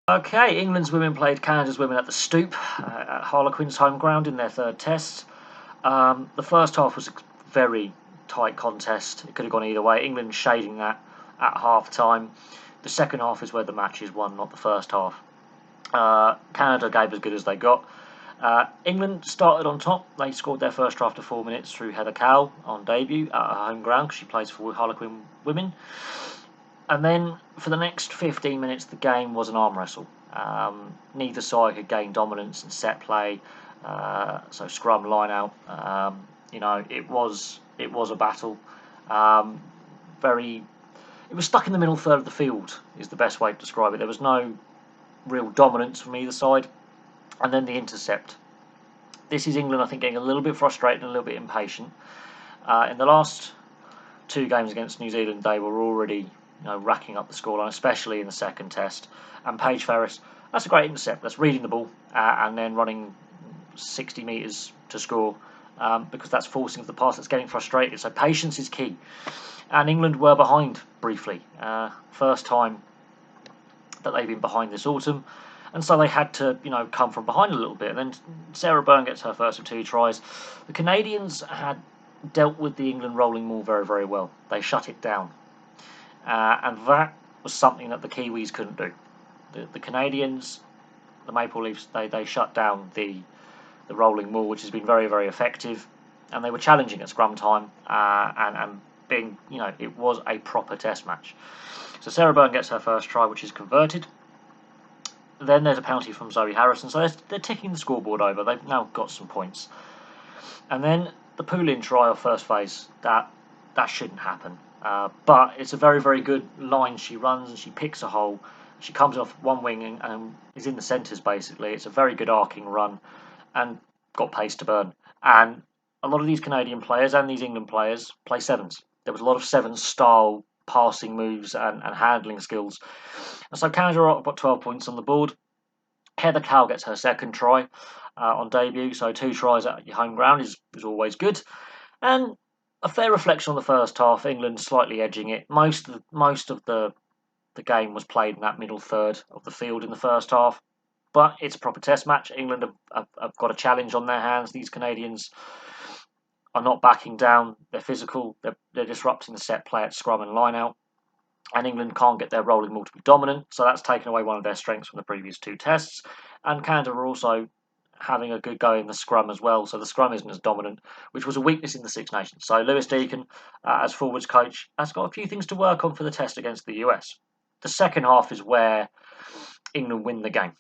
Okay, England's women played Canada's women at the Stoop at Harlequins' home ground in their third test. The first half was a very tight contest. It could have gone either way. England shading that at half time. The second half is where the match is won, not the first half. Canada gave as good as they got. England started on top. They scored their first try after 4 minutes through Heather Cowell on debut at her home ground because she plays for Harlequin women. And then for the next 15 minutes, the game was an arm wrestle. Neither side could gain dominance in set play, so scrum, line out. It was a battle. Um, very, it was stuck in the middle third of the field is the best way to describe it. There was no real dominance from either side, and then the intercept. This is England, I think, getting a little bit frustrated and a little bit impatient. In the last two games against New Zealand, they were already racking up the scoreline, especially in the second test. And Paige Ferris, that's a great intercept. That's reading the ball and then running 60 metres to score because that's forcing the pass. That's getting frustrated. So patience is key. And England were behind briefly. First time that they've been behind this autumn. And so they had to, come from behind a little bit. And then Sarah Byrne gets her first of two tries. The Canadians had dealt with the England rolling maul very, very well. They shut it down. And that was something that the Kiwis couldn't do. The Canadians, the Maple Leafs, they shut down the rolling maul, which has been very, very effective. And they were challenging at scrum time and being, it was a proper test match. So Sarah Byrne gets her first try, which is converted. Then there's a penalty from Zoe Harrison. So they're ticking the scoreboard over. They've now got some points. And then the pull-in try of first phase, that shouldn't happen. But it's a very, very good line she runs, and she picks a hole. She comes off one wing and is in the centres, basically. It's a very good arcing run and got pace to burn. And a lot of these Canadian players and these England players play sevens. There was a lot of sevens-style passing moves and handling skills. And so Canada got 12 points on the board. Heather Cowell gets her second try on debut, so 2 tries at your home ground is always good. And a fair reflection on the first half. England slightly edging it. Most of the game was played in that middle third of the field in the first half. But it's a proper test match. England have got a challenge on their hands. These Canadians are not backing down. They're physical. They're disrupting the set play at scrum and line out. And England can't get their rolling maul to be dominant. So that's taken away one of their strengths from the previous two tests. And Canada are also having a good go in the scrum as well. So the scrum isn't as dominant, which was a weakness in the Six Nations. So Lewis Deacon, as forwards coach, has got a few things to work on for the test against the US. The second half is where England win the game.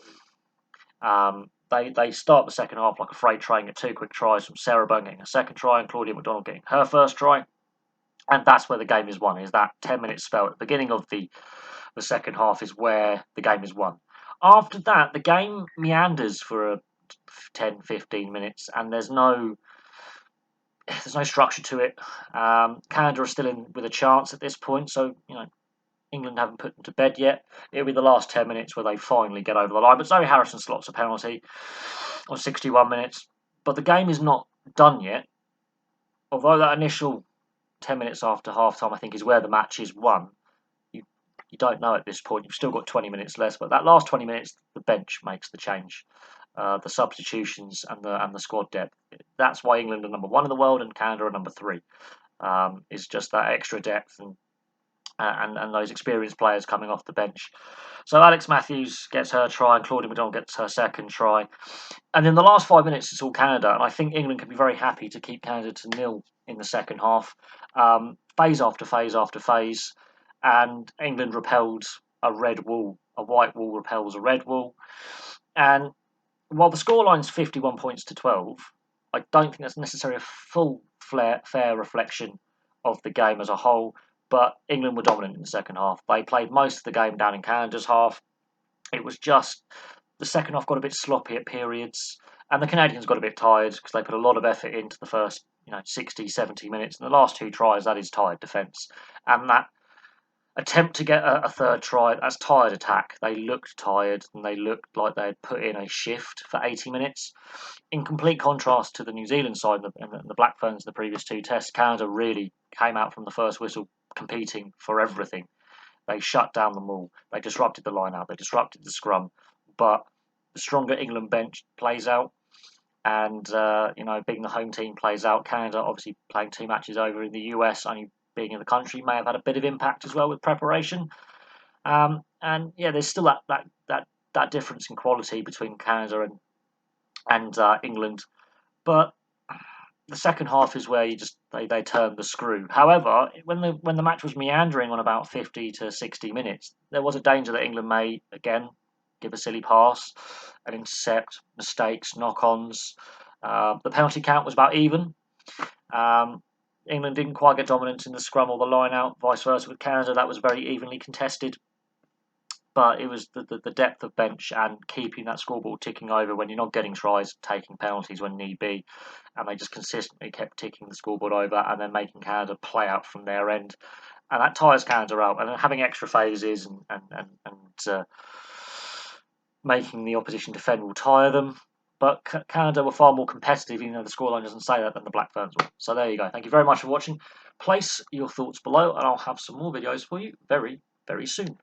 They start the second half like a freight train, get 2 quick tries from Sarah Byrne getting a second try and Claudia McDonald getting her first try. And that's where the game is won, is that 10-minute spell at the beginning of the second half is where the game is won. After that, the game meanders for 10, 15 minutes, and there's no structure to it. Canada are still in with a chance at this point, so England haven't put them to bed yet. It'll be the last 10 minutes where they finally get over the line. But Zoe Harrison slots a penalty on 61 minutes. But the game is not done yet. Although that initial 10 minutes after half-time, I think, is where the match is won. You don't know at this point. You've still got 20 minutes less. But that last 20 minutes, the bench makes the change. The substitutions and the squad depth. That's why England are number 1 in the world and Canada are number 3. Is just that extra depth and those experienced players coming off the bench. So Alex Matthews gets her try and Claudia McDonald gets her second try. And in the last 5 minutes, it's all Canada. And I think England can be very happy to keep Canada to 0 in the second half. Phase after phase after phase. And England repelled a red wall. A white wall repels a red wall. And while the scoreline's 51 points to 12, I don't think that's necessarily a full fair reflection of the game as a whole. But England were dominant in the second half. They played most of the game down in Canada's half. It was just the second half got a bit sloppy at periods, and the Canadians got a bit tired because they put a lot of effort into the first 60, 70 minutes. And the last 2 tries, that is tired defence. And that attempt to get a third try, that's tired attack. They looked tired and they looked like they had put in a shift for 80 minutes. In complete contrast to the New Zealand side and the Black Ferns in the previous 2 tests, Canada really came out from the first whistle competing for everything. They shut down the maul. They disrupted the line-out. They disrupted the scrum. But the stronger England bench plays out, and being the home team plays out. Canada obviously playing 2 matches over in the US, only being in the country may have had a bit of impact as well with preparation. And yeah, there's still that difference in quality between Canada and England, but the second half is where they turn the screw. However, when the match was meandering on about 50 to 60 minutes, there was a danger that England may again give a silly pass, an intercept, mistakes, knock-ons. The penalty count was about even. England didn't quite get dominance in the scrum or the line-out. Vice versa with Canada, that was very evenly contested. But it was the depth of bench and keeping that scoreboard ticking over when you're not getting tries, taking penalties when need be, and they just consistently kept ticking the scoreboard over and then making Canada play out from their end, and that tires Canada out. And having extra phases and making the opposition defend will tire them. But Canada were far more competitive, even though the scoreline doesn't say that, than the Black Ferns were. So there you go. Thank you very much for watching. Place your thoughts below, and I'll have some more videos for you very, very soon.